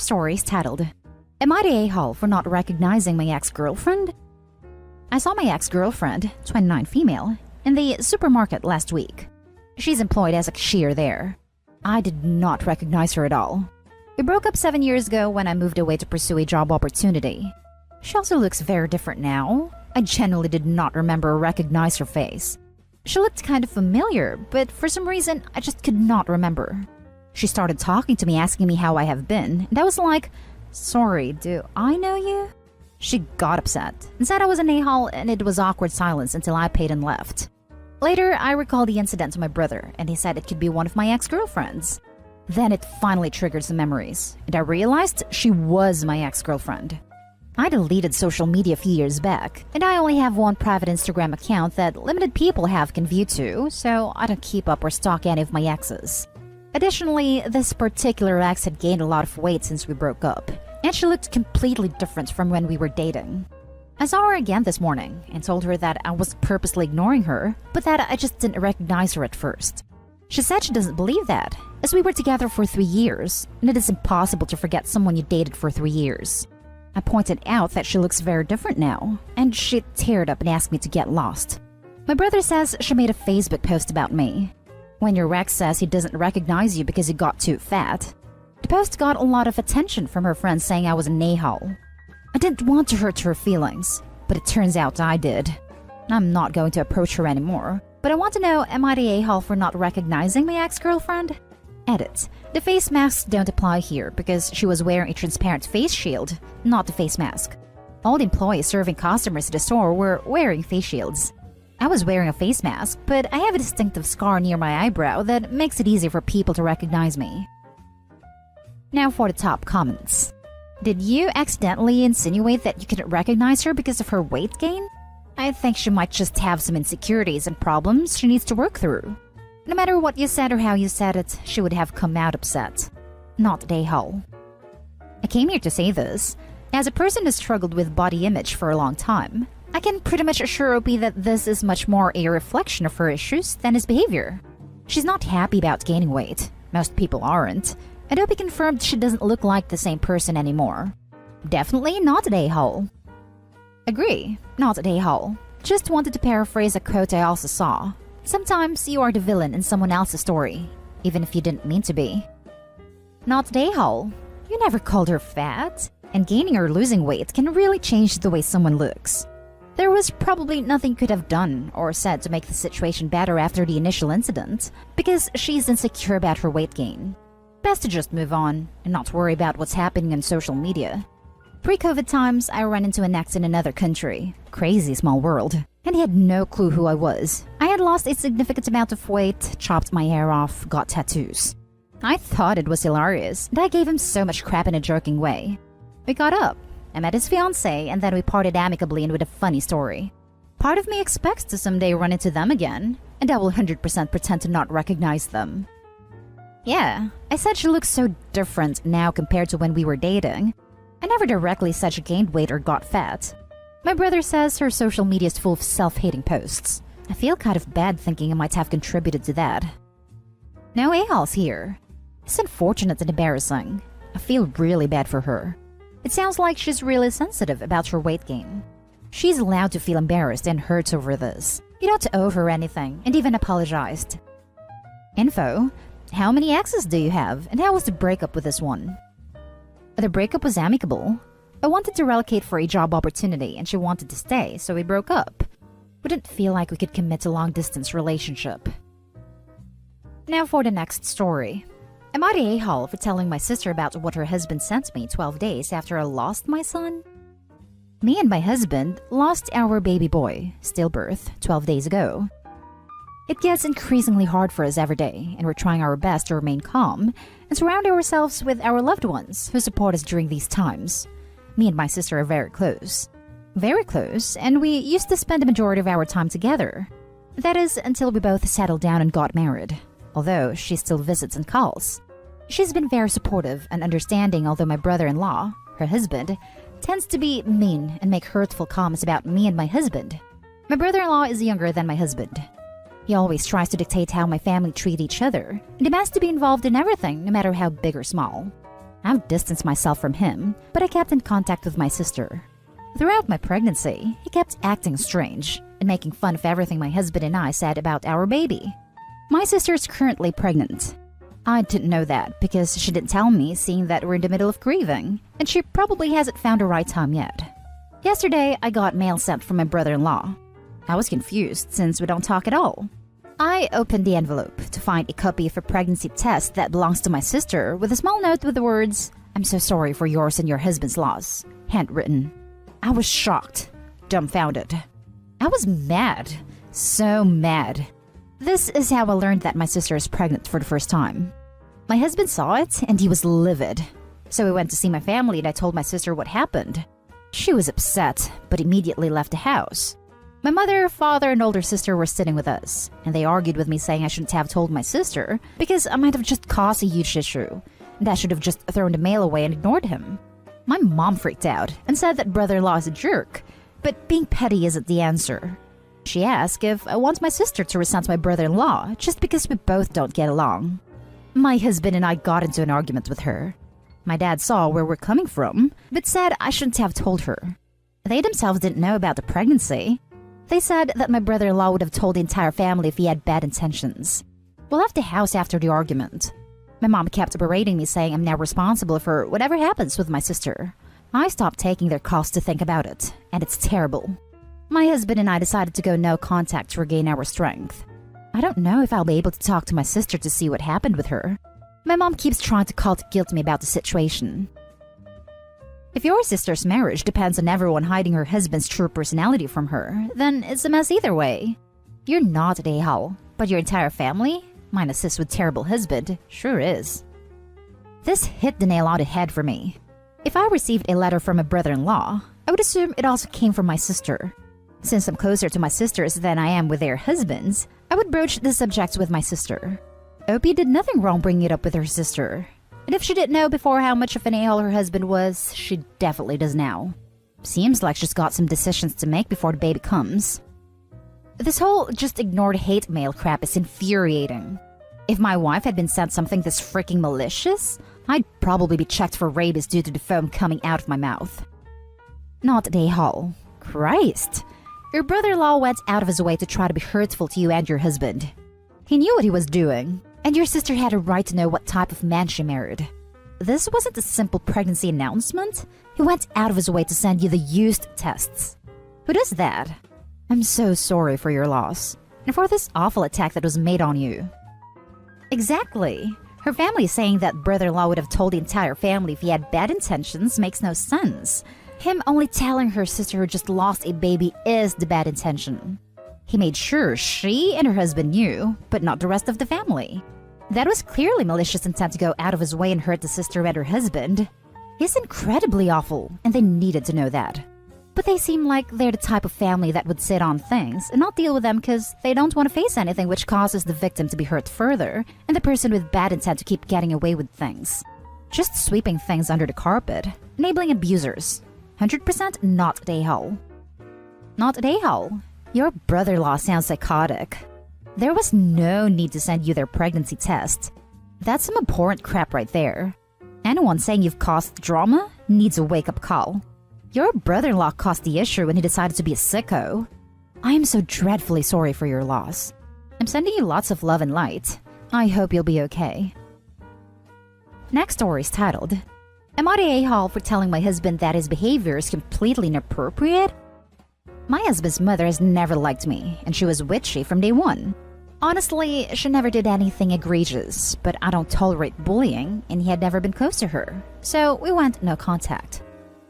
first story is titled, Am I the a-hole for not recognizing my ex-girlfriend? I saw my ex-girlfriend, 29 female, in the supermarket last week. She's employed as a cashier there. I did not recognize her at all. We broke up 7 years ago when I moved away to pursue a job opportunity. She also looks very different now. I genuinely did not remember or recognize her face. She looked kind of familiar, but for some reason, I just could not remember. She started talking to me, asking me how I have been, and I was like, sorry, do I know you? She got upset and said I was an a-hole, and it was awkward silence until I paid and left. Later, I recalled the incident to my brother, and he said it could be one of my ex-girlfriends. Then it finally triggered some memories, and I realized she was my ex-girlfriend. I deleted social media a few years back, and I only have one private Instagram account that limited people can view to, so I don't keep up or stalk any of my exes. Additionally, this particular ex had gained a lot of weight since we broke up, and she looked completely different from when we were dating. I saw her again this morning and told her that I was purposely ignoring her, but that I just didn't recognize her at first. She said she doesn't believe that, as we were together for 3 years, and it is impossible to forget someone you dated for 3 years. I pointed out that she looks very different now, and she teared up and asked me to get lost. My brother says she made a Facebook post about me. When your ex says he doesn't recognize you because you got too fat. The post got a lot of attention from her friends saying I was an a-hole. I didn't want to hurt her feelings, but it turns out I did. I'm not going to approach her anymore, but I want to know, am I the a-hole for not recognizing my ex-girlfriend? Edit. The face masks don't apply here because she was wearing a transparent face shield, not the face mask. All the employees serving customers at the store were wearing face shields. I was wearing a face mask, but I have a distinctive scar near my eyebrow that makes it easier for people to recognize me. Now for the top comments. Did you accidentally insinuate that you couldn't recognize her because of her weight gain? I think she might just have some insecurities and problems she needs to work through. No matter what you said or how you said it, she would have come out upset. Not the a-hole. I came here to say this. As a person who struggled with body image for a long time, I can pretty much assure Opie that this is much more a reflection of her issues than his behavior. She's not happy about gaining weight. Most people aren't. And Opie confirmed she doesn't look like the same person anymore. Definitely not an a-hole. Agree, not an a-hole. Just wanted to paraphrase a quote I also saw. Sometimes you are the villain in someone else's story, even if you didn't mean to be. Not an a-hole. You never called her fat, and gaining or losing weight can really change the way someone looks. There was probably nothing you could have done or said to make the situation better after the initial incident, because she's insecure about her weight gain. Best to just move on and not worry about what's happening on social media. Pre-COVID times, I ran into an ex in another country. Crazy small world. And he had no clue who I was. I had lost a significant amount of weight, chopped my hair off, got tattoos. I thought it was hilarious, and I gave him so much crap in a joking way. We got up. I met his fiancée, and then we parted amicably and with a funny story. Part of me expects to someday run into them again, and I will 100% pretend to not recognize them. Yeah, I said she looks so different now compared to when we were dating. I never directly said she gained weight or got fat. My brother says her social media is full of self-hating posts. I feel kind of bad thinking I might have contributed to that. No a-holes here. It's unfortunate and embarrassing. I feel really bad for her. It sounds like she's really sensitive about her weight gain. She's allowed to feel embarrassed and hurt over this. You don't owe her anything, and even apologized. Info. How many exes do you have, and how was the breakup with this one? The breakup was amicable. I wanted to relocate for a job opportunity, and she wanted to stay, so we broke up. We didn't feel like we could commit to a long-distance relationship. Now for the next story. Am I the a-hole for telling my sister about what her husband sent me 12 days after I lost my son? Me and my husband lost our baby boy, stillbirth, 12 days ago. It gets increasingly hard for us every day, and we're trying our best to remain calm and surround ourselves with our loved ones who support us during these times. Me and my sister are very close. Very close, and we used to spend the majority of our time together. That is, until we both settled down and got married, although she still visits and calls. She's been very supportive and understanding, although my brother-in-law, her husband, tends to be mean and make hurtful comments about me and my husband. My brother-in-law is younger than my husband. He always tries to dictate how my family treat each other and demands to be involved in everything, no matter how big or small. I've distanced myself from him, but I kept in contact with my sister. Throughout my pregnancy, he kept acting strange and making fun of everything my husband and I said about our baby. My sister is currently pregnant. I didn't know that because she didn't tell me, seeing that we're in the middle of grieving, and she probably hasn't found the right time yet. Yesterday, I got mail sent from my brother-in-law. I was confused since we don't talk at all. I opened the envelope to find a copy of a pregnancy test that belongs to my sister with a small note with the words, "I'm so sorry for yours and your husband's loss," handwritten. I was shocked, dumbfounded. I was mad, so mad. This is how I learned that my sister is pregnant for the first time. My husband saw it and he was livid. So we went to see my family and I told my sister what happened. She was upset, but immediately left the house. My mother, father, and older sister were sitting with us, and they argued with me saying I shouldn't have told my sister because I might have just caused a huge issue, and I should have just thrown the mail away and ignored him. My mom freaked out and said that brother-in-law is a jerk, but being petty isn't the answer. She asked if I want my sister to resent my brother-in-law just because we both don't get along. My husband and I got into an argument with her. My dad saw where we're coming from, but said I shouldn't have told her. They themselves didn't know about the pregnancy. They said that my brother-in-law would have told the entire family if he had bad intentions. We left the house after the argument. My mom kept berating me, saying I'm now responsible for whatever happens with my sister. I stopped taking their calls to think about it, and it's terrible. My husband and I decided to go no contact to regain our strength. I don't know if I'll be able to talk to my sister to see what happened with her. My mom keeps trying to call to guilt me about the situation. If your sister's marriage depends on everyone hiding her husband's true personality from her, then it's a mess either way. You're not an a-hole, but your entire family, minus this with terrible husband, sure is. This hit the nail on the head for me. If I received a letter from a brother-in-law, I would assume it also came from my sister. Since I'm closer to my sisters than I am with their husbands, I would broach the subject with my sister. Opie did nothing wrong bringing it up with her sister. And if she didn't know before how much of an a-hole her husband was, she definitely does now. Seems like she's got some decisions to make before the baby comes. This whole just ignored hate mail crap is infuriating. If my wife had been sent something this freaking malicious, I'd probably be checked for rabies due to the foam coming out of my mouth. Not the a-hole. Christ. Your brother-in-law went out of his way to try to be hurtful to you and your husband. He knew what he was doing, and your sister had a right to know what type of man she married. This wasn't a simple pregnancy announcement. He went out of his way to send you the used tests. Who does that? I'm so sorry for your loss, and for this awful attack that was made on you. Exactly. Her family saying that brother-in-law would have told the entire family if he had bad intentions makes no sense. Him only telling her sister who just lost a baby is the bad intention. He made sure she and her husband knew, but not the rest of the family. That was clearly malicious intent to go out of his way and hurt the sister and her husband. He's incredibly awful, and they needed to know that. But they seem like they're the type of family that would sit on things and not deal with them because they don't want to face anything which causes the victim to be hurt further and the person with bad intent to keep getting away with things. Just sweeping things under the carpet, enabling abusers. 100% not a a-hole. Not a a-hole. Your brother-in-law sounds psychotic. There was no need to send you their pregnancy test. That's some abhorrent crap right there. Anyone saying you've caused drama needs a wake-up call. Your brother-in-law caused the issue when he decided to be a sicko. I am so dreadfully sorry for your loss. I'm sending you lots of love and light. I hope you'll be okay. Next story is titled, Am I the a-hole for telling my husband that his behavior is completely inappropriate? My husband's mother has never liked me, and she was witchy from day one. Honestly, she never did anything egregious, but I don't tolerate bullying, and he had never been close to her, so we went no contact.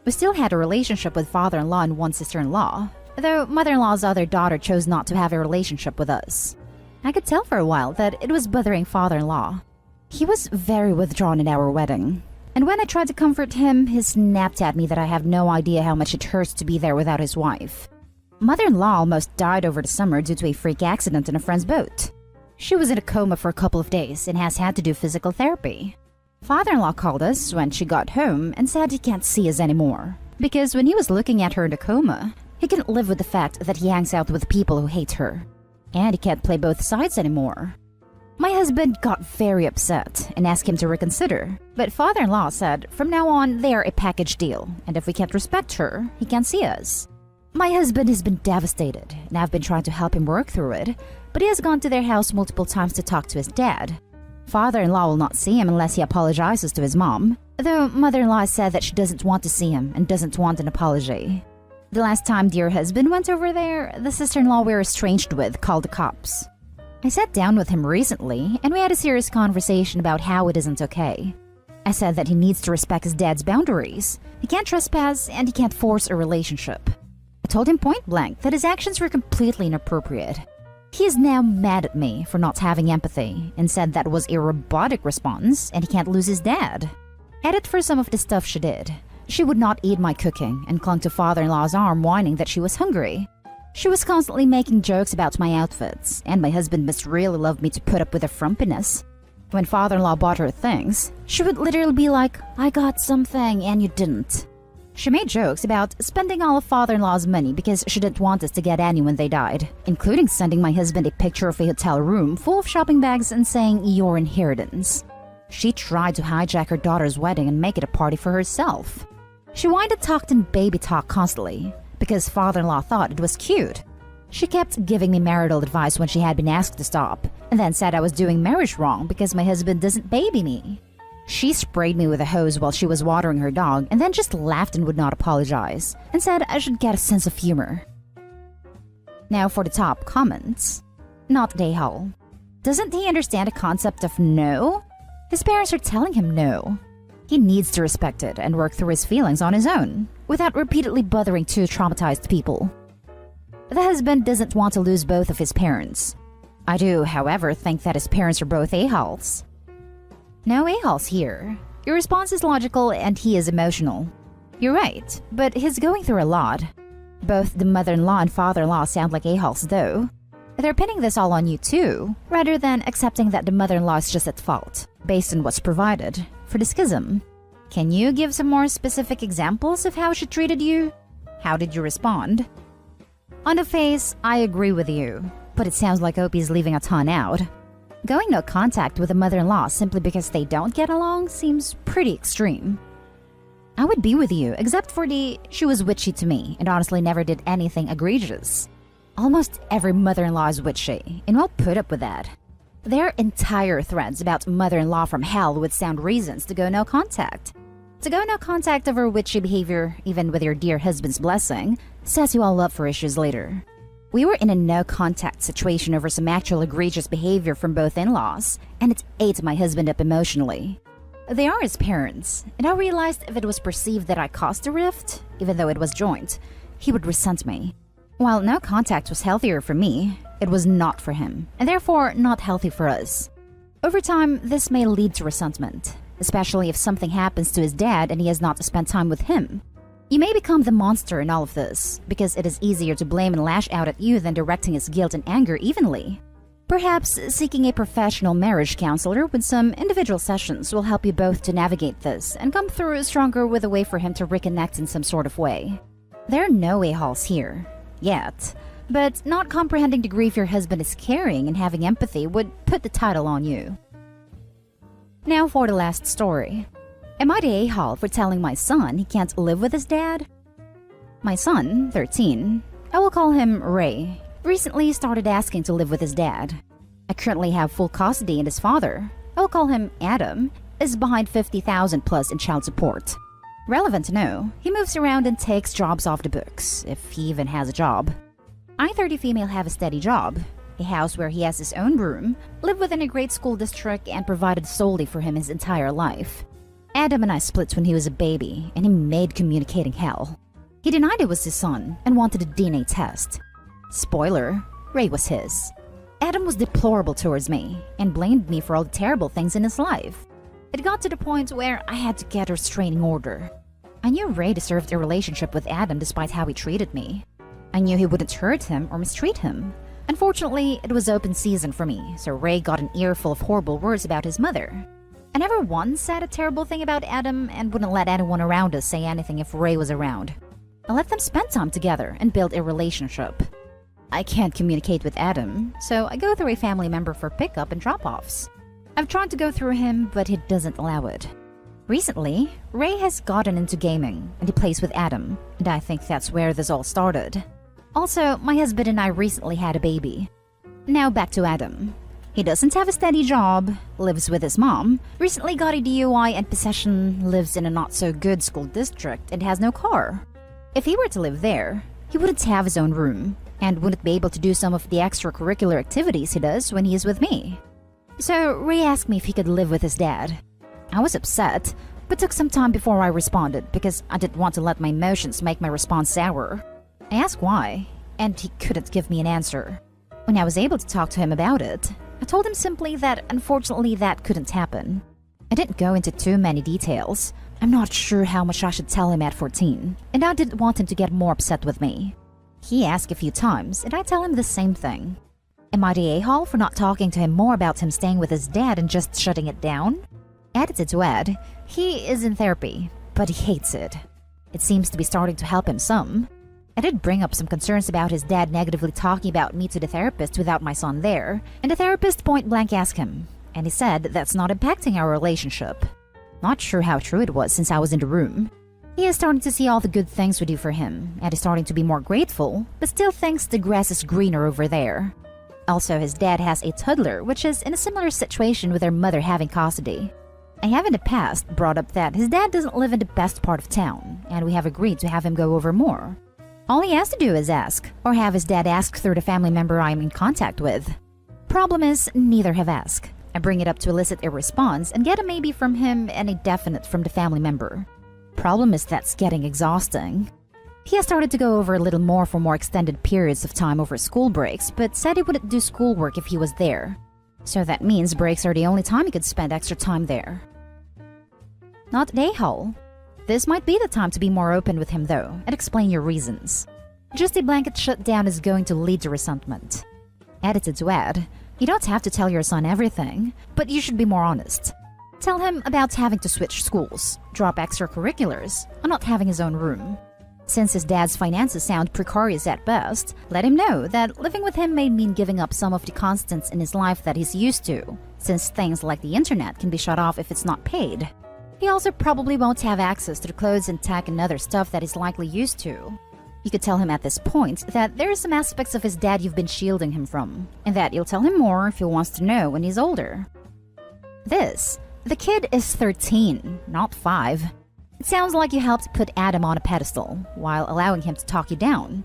We still had a relationship with father-in-law and one sister-in-law, though mother-in-law's other daughter chose not to have a relationship with us. I could tell for a while that it was bothering father-in-law. He was very withdrawn at our wedding, and when I tried to comfort him, he snapped at me that I have no idea how much it hurts to be there without his wife. Mother-in-law almost died over the summer due to a freak accident in a friend's boat. She was in a coma for a couple of days and has had to do physical therapy. Father-in-law called us when she got home and said he can't see us anymore, because when he was looking at her in a coma, he couldn't live with the fact that he hangs out with people who hate her, and he can't play both sides anymore. My husband got very upset and asked him to reconsider, but father-in-law said from now on they are a package deal, and if we can't respect her, he can't see us. My husband has been devastated, and I've been trying to help him work through it, but he has gone to their house multiple times to talk to his dad. Father-in-law will not see him unless he apologizes to his mom, though mother-in-law said that she doesn't want to see him and doesn't want an apology. The last time dear husband went over there, the sister-in-law we're estranged with called the cops. I sat down with him recently, and we had a serious conversation about how it isn't okay. I said that he needs to respect his dad's boundaries. He can't trespass, and he can't force a relationship. I told him point blank that his actions were completely inappropriate. He is now mad at me for not having empathy, and said that was a robotic response, and he can't lose his dad. Edit for some of the stuff she did. She would not eat my cooking, and clung to father-in-law's arm whining that she was hungry. She was constantly making jokes about my outfits, and my husband must really love me to put up with her frumpiness. When father-in-law bought her things, she would literally be like, "I got something and you didn't." She made jokes about spending all of father-in-law's money because she didn't want us to get any when they died, including sending my husband a picture of a hotel room full of shopping bags and saying, "Your inheritance." She tried to hijack her daughter's wedding and make it a party for herself. She whined and talked in baby talk constantly, because father-in-law thought it was cute. She kept giving me marital advice when she had been asked to stop, and then said I was doing marriage wrong because my husband doesn't baby me. She sprayed me with a hose while she was watering her dog, and then just laughed and would not apologize, and said I should get a sense of humor. Now for the top comments. Not Dayhall. Doesn't he understand the concept of no? His parents are telling him no. He needs to respect it and work through his feelings on his own, without repeatedly bothering two traumatized people. The husband doesn't want to lose both of his parents. I do, however, think that his parents are both a-holes. No a-holes here. Your response is logical and he is emotional. You're right, but he's going through a lot. Both the mother-in-law and father-in-law sound like a-holes though. They're pinning this all on you too, rather than accepting that the mother-in-law is just at fault, based on what's provided, for the schism. Can you give some more specific examples of how she treated you? How did you respond? On the face, I agree with you, but it sounds like Opie's leaving a ton out. Going no contact with a mother-in-law simply because they don't get along seems pretty extreme. I would be with you, except for she was witchy to me and honestly never did anything egregious. Almost every mother-in-law is witchy, and we'll put up with that. Their entire threads about mother-in-law from hell would sound reasons to go no contact. To go no contact over witchy behavior, even with your dear husband's blessing, sets you all up for issues later. We were in a no contact situation over some actual egregious behavior from both in-laws, and it ate my husband up emotionally. They are his parents, and I realized if it was perceived that I caused a rift, even though it was joint, he would resent me. While no contact was healthier for me, it was not for him, and therefore not healthy for us. Over time, this may lead to resentment, especially if something happens to his dad and he has not spent time with him. You may become the monster in all of this, because it is easier to blame and lash out at you than directing his guilt and anger evenly. Perhaps seeking a professional marriage counselor with some individual sessions will help you both to navigate this and come through stronger with a way for him to reconnect in some sort of way. There are no a-holes here, yet, but not comprehending the grief your husband is carrying and having empathy would put the title on you. Now for the last story. Am I the a-hole for telling my son he can't live with his dad? My son, 13, I will call him Ray, recently started asking to live with his dad. I currently have full custody and his father, I will call him Adam, is behind $50,000 plus in child support. Relevant to know, he moves around and takes jobs off the books, if he even has a job. I, 30 female, have a steady job, a house where he has his own room, live within a great school district and provided solely for him his entire life. Adam and I split when he was a baby, and he made communicating hell. He denied it was his son and wanted a DNA test. Spoiler, Ray was his. Adam was deplorable towards me and blamed me for all the terrible things in his life. It got to the point where I had to get a restraining order. I knew Ray deserved a relationship with Adam despite how he treated me. I knew he wouldn't hurt him or mistreat him. Unfortunately, it was open season for me, so Ray got an earful of horrible words about his mother. I never once said a terrible thing about Adam and wouldn't let anyone around us say anything if Ray was around. I let them spend time together and build a relationship. I can't communicate with Adam, so I go through a family member for pickup and drop-offs. I've tried to go through him, but he doesn't allow it. Recently, Ray has gotten into gaming, and he plays with Adam, and I think that's where this all started. Also, my husband and I recently had a baby. Now back to Adam. He doesn't have a steady job, lives with his mom, recently got a DUI and possession, lives in a not-so-good school district, and has no car. If he were to live there, he wouldn't have his own room, and wouldn't be able to do some of the extracurricular activities he does when he is with me. So Ray asked me if he could live with his dad. I was upset, but took some time before I responded because I didn't want to let my emotions make my response sour. I asked why, and he couldn't give me an answer. When I was able to talk to him about it, I told him simply that unfortunately that couldn't happen. I didn't go into too many details. I'm not sure how much I should tell him at 14, and I didn't want him to get more upset with me. He asked a few times, and I tell him the same thing. Am I the a-hole for not talking to him more about him staying with his dad and just shutting it down? Added to add, he is in therapy, but he hates it. It seems to be starting to help him some. I did bring up some concerns about his dad negatively talking about me to the therapist without my son there, and the therapist point-blank asked him, and he said that's not impacting our relationship. Not sure how true it was since I was in the room. He is starting to see all the good things we do for him, and is starting to be more grateful, but still thinks the grass is greener over there. Also, his dad has a toddler, which is in a similar situation with their mother having custody. I have in the past brought up that his dad doesn't live in the best part of town, and we have agreed to have him go over more. All he has to do is ask, or have his dad ask through the family member I'm in contact with. Problem is, neither have asked. I bring it up to elicit a response and get a maybe from him and a definite from the family member. Problem is that's getting exhausting. He has started to go over a little more for more extended periods of time over school breaks, but said he wouldn't do schoolwork if he was there. So that means breaks are the only time he could spend extra time there. Not an a-hole. This might be the time to be more open with him though, and explain your reasons. Just a blanket shutdown is going to lead to resentment. Added to add, you don't have to tell your son everything, but you should be more honest. Tell him about having to switch schools, drop extracurriculars, or not having his own room. Since his dad's finances sound precarious at best, let him know that living with him may mean giving up some of the constants in his life that he's used to, since things like the internet can be shut off if it's not paid. He also probably won't have access to the clothes and tech and other stuff that he's likely used to. You could tell him at this point that there are some aspects of his dad you've been shielding him from, and that you'll tell him more if he wants to know when he's older. The kid is 13, not 5. It sounds like you helped put Adam on a pedestal, while allowing him to talk you down.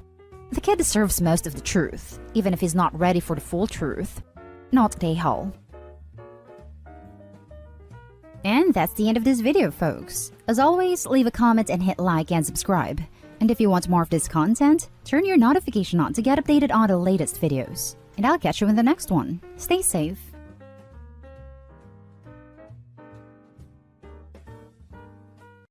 The kid deserves most of the truth, even if he's not ready for the full truth. Not a hole. And that's the end of this video, folks. As always, leave a comment and hit like and subscribe. And if you want more of this content, turn your notification on to get updated on the latest videos. And I'll catch you in the next one. Stay safe.